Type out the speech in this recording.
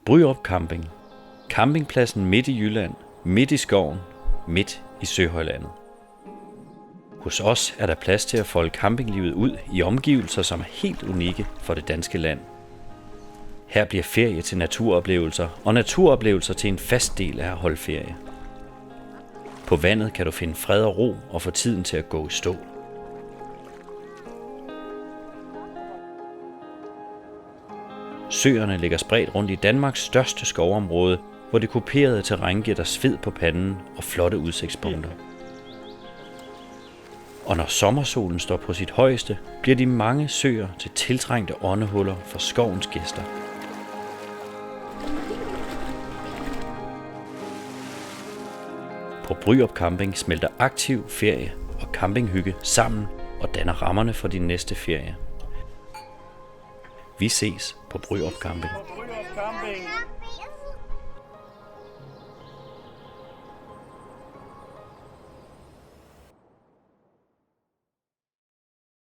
Bryrup Camping. Campingpladsen midt i Jylland, midt i skoven, midt i Søhøjlandet. Hos os er der plads til at folde campinglivet ud i omgivelser, som er helt unikke for det danske land. Her bliver ferie til naturoplevelser, og naturoplevelser til en fast del af at holde ferie. På vandet kan du finde fred og ro og få tiden til at gå i stå. Søerne ligger spredt rundt i Danmarks største skovområde, hvor det kuperede terræn giver dig sved på panden og flotte udsigtspunkter. Og når sommersolen står på sit højeste, bliver de mange søer til tiltrængte åndehuller for skovens gæster. På Bryrup Camping smelter aktiv ferie og campinghygge sammen og danner rammerne for din næste ferie. Vi ses på Bryrup Camping.